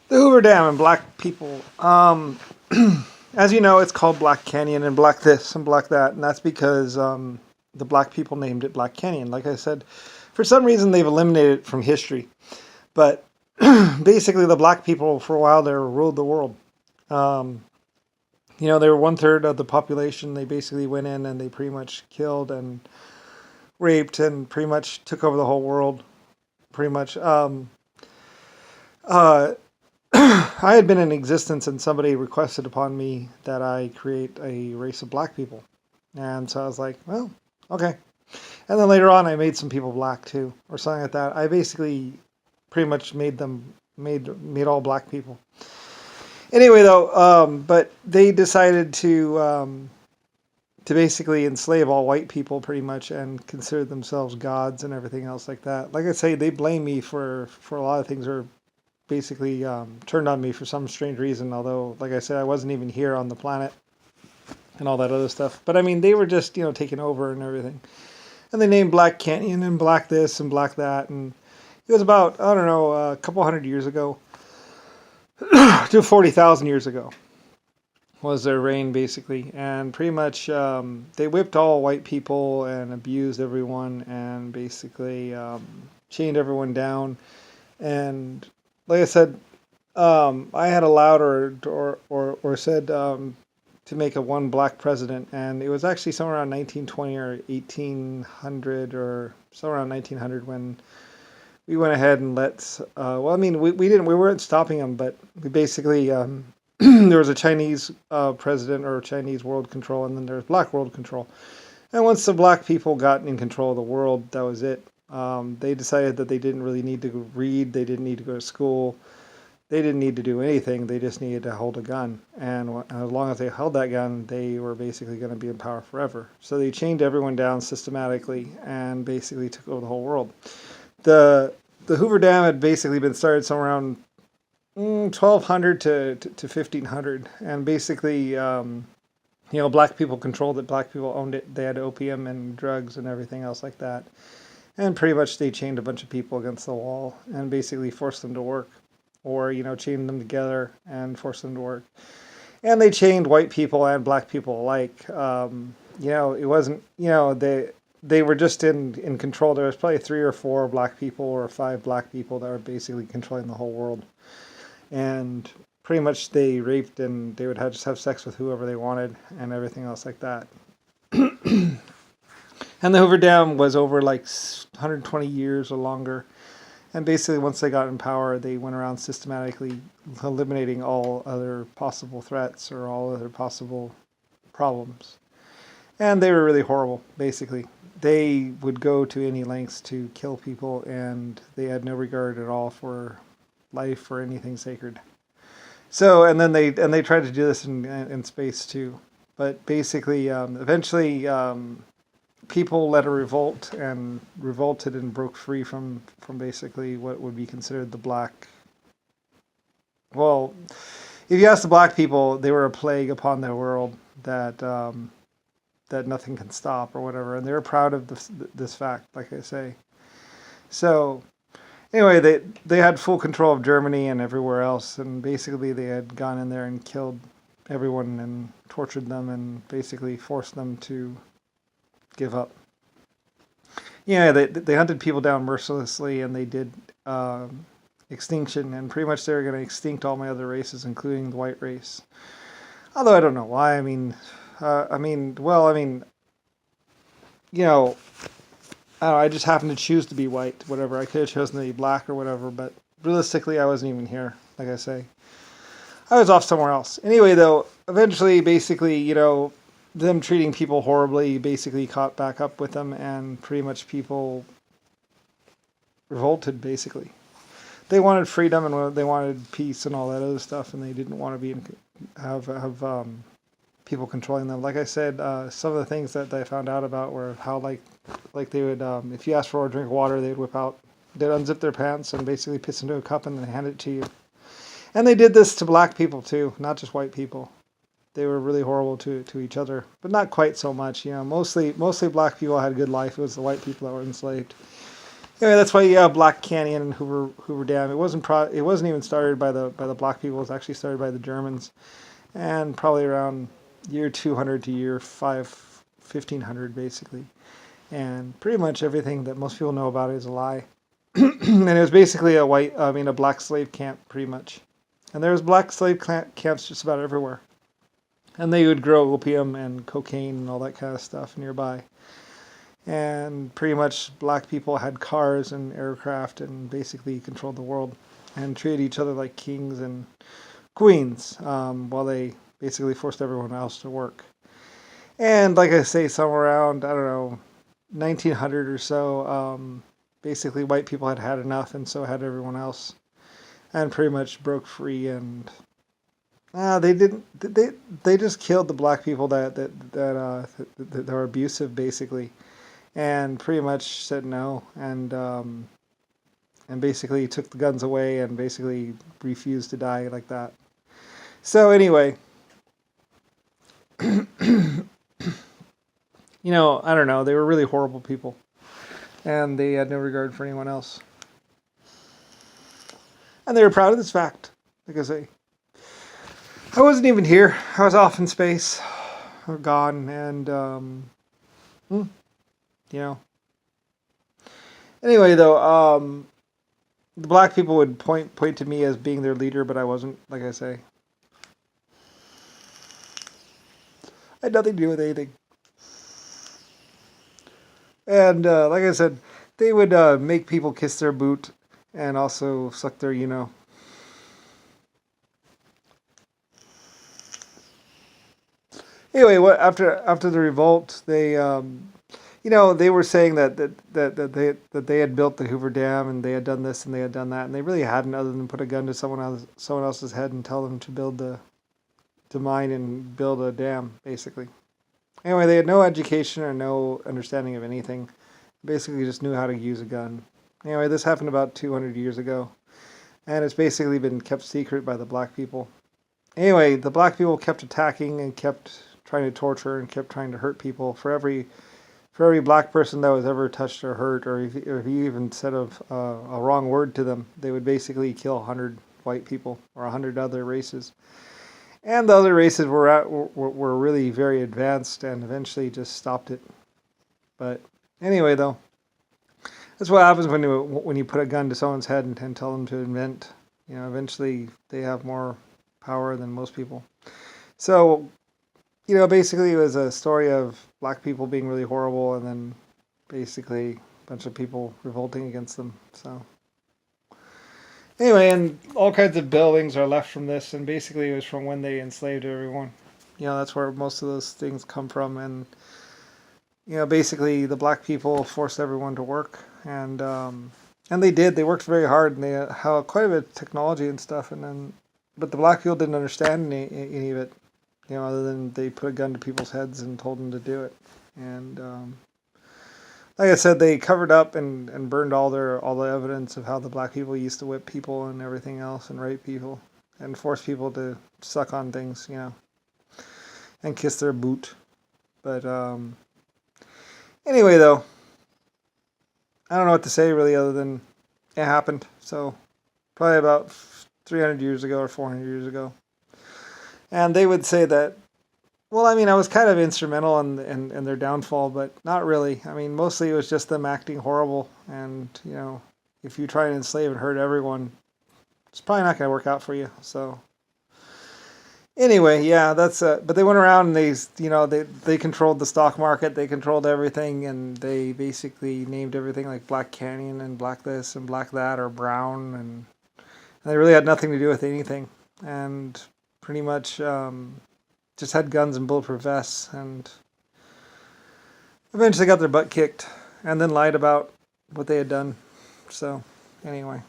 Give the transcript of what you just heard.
The Hoover Dam and black people. As you know, it's called Black Canyon and Black this and Black that, and that's because the black people named it Black Canyon. Like I said, for some reason they've eliminated it from history, but basically the black people for a while there ruled the world. Um, they were one third of the population. They basically went in and they pretty much killed and raped and pretty much took over the whole world. Pretty much. Uh, I had been in existence and somebody requested upon me that I create a race of black people. And so I was like, well, okay. And then later on I made some people black too, or something like that. I basically pretty much made all black people. Anyway though, but they decided to basically enslave all white people pretty much and consider themselves gods and everything else like that. Like I say, they blame me for a lot of things, or basically turned on me for some strange reason. Although, like I said, I wasn't even here on the planet and all that other stuff. But I mean, they were just taking over and everything. And they named Black Canyon and Black this and Black that, and it was about I don't know a couple hundred years ago to 40,000 years ago was their reign basically, and pretty much they whipped all white people and abused everyone and basically chained everyone down. And like I said, I had allowed or said to make a one black president, and it was actually somewhere around 1920 or 1800 or somewhere around 1900 when we went ahead and let. Well, I mean, we weren't stopping them, but we basically there was a Chinese president or Chinese world control, and then there was black world control. And once the black people got in control of the world, that was it. They decided that they didn't really need to read, they didn't need to go to school, they didn't need to do anything, they just needed to hold a gun. And as long as they held that gun, they were basically going to be in power forever. So they chained everyone down systematically and basically took over the whole world. The Hoover Dam had basically been started somewhere around 1200 to 1500, and basically black people controlled it, black people owned it, they had opium and drugs and everything else like that, and pretty much they chained a bunch of people against the wall and basically forced them to work, or chained them together and forced them to work. And they chained white people and black people alike. It wasn't, they were just in control. There was probably 3 or 4 black people or 5 black people that were basically controlling the whole world. And pretty much they raped and they would just have sex with whoever they wanted and everything else like that. And the Hoover Dam was over like 120 years or longer. And basically once they got in power, they went around systematically eliminating all other possible threats or all other possible problems. And they were really horrible, basically. They would go to any lengths to kill people, and they had no regard at all for life or anything sacred. So, and then they tried to do this in space too. But basically, eventually, people led a revolt and revolted and broke free from basically what would be considered the black. Well, if you ask the black people, they were a plague upon their world that that nothing can stop or whatever, and they were proud of this fact, like I say. So anyway, they had full control of Germany and everywhere else, and basically they had gone in there and killed everyone and tortured them and basically forced them to give up. Yeah, they hunted people down mercilessly, and they did extinction, and pretty much they were going to extinct all my other races, including the white race. Although I don't know why. I don't know, I just happened to choose to be white, whatever. I could have chosen to be black or whatever, but realistically, I wasn't even here, like I say. I was off somewhere else. Anyway, though, eventually, basically, them treating people horribly basically caught back up with them, and pretty much people revolted, basically. They wanted freedom, and they wanted peace and all that other stuff, and they didn't want to have people controlling them. Like I said, some of the things that I found out about were how like they would, if you asked for a drink of water, they'd unzip their pants and basically piss into a cup and then hand it to you. And they did this to black people too, not just white people. They were really horrible to each other, but not quite so much. Mostly black people had a good life. It was the white people that were enslaved. Anyway, that's why yeah, Black Canyon and Hoover Dam. It wasn't even started by the black people. It was actually started by the Germans, and probably around year 200 to year 1500 basically. And pretty much everything that most people know about it is a lie. And it was basically a black slave camp, pretty much. And there was black slave camps just about everywhere. And they would grow opium and cocaine and all that kind of stuff nearby. And pretty much black people had cars and aircraft and basically controlled the world and treated each other like kings and queens, while they basically forced everyone else to work. And like I say, somewhere around, I don't know, 1900 or so, basically white people had had enough, and so had everyone else, and pretty much broke free. And they didn't. They just killed the black people that were abusive, basically, and pretty much said no, and basically took the guns away, and basically refused to die like that. So anyway, I don't know. They were really horrible people, and they had no regard for anyone else, and they were proud of this fact because I wasn't even here. I was off in space, or gone, and you know. Anyway, though, the black people would point to me as being their leader, but I wasn't. Like I say, I had nothing to do with anything. And like I said, they would make people kiss their boot and also suck their. Anyway, what after the revolt, they were saying that they had built the Hoover Dam, and they had done this and they had done that, and they really hadn't, other than put a gun to someone else's head and tell them to mine and build a dam, basically. Anyway, they had no education or no understanding of anything. Basically, just knew how to use a gun. Anyway, this happened about 200 years ago, and it's basically been kept secret by the black people. Anyway, the black people kept attacking and kept trying to torture and kept trying to hurt people. For every black person that was ever touched or hurt, or if you even said a wrong word to them, they would basically kill 100 white people or 100 other races. And the other races were really very advanced and eventually just stopped it. But anyway, though, that's what happens when you put a gun to someone's head and tell them to invent. Eventually they have more power than most people. So, basically it was a story of black people being really horrible, and then basically a bunch of people revolting against them. So anyway, and all kinds of buildings are left from this, and basically it was from when they enslaved everyone. That's where most of those things come from, and basically the black people forced everyone to work, and they did. They worked very hard, and they had quite a bit of technology and stuff, but the black people didn't understand any of it, other than they put a gun to people's heads and told them to do it. And like I said, they covered up and burned all the evidence of how the black people used to whip people and everything else, and rape people and force people to suck on things, and kiss their boot. But anyway, though, I don't know what to say really, other than it happened. So probably about 300 years ago or 400 years ago. And they would say that, well, I mean, I was kind of instrumental in their downfall, but not really. I mean, mostly it was just them acting horrible. And, if you try and enslave and hurt everyone, it's probably not going to work out for you. So anyway, yeah, that's but they went around and they controlled the stock market, they controlled everything, and they basically named everything like Black Canyon and Black this and Black that, or Brown, and they really had nothing to do with anything, and pretty much just had guns and bulletproof vests, and eventually got their butt kicked, and then lied about what they had done. So anyway.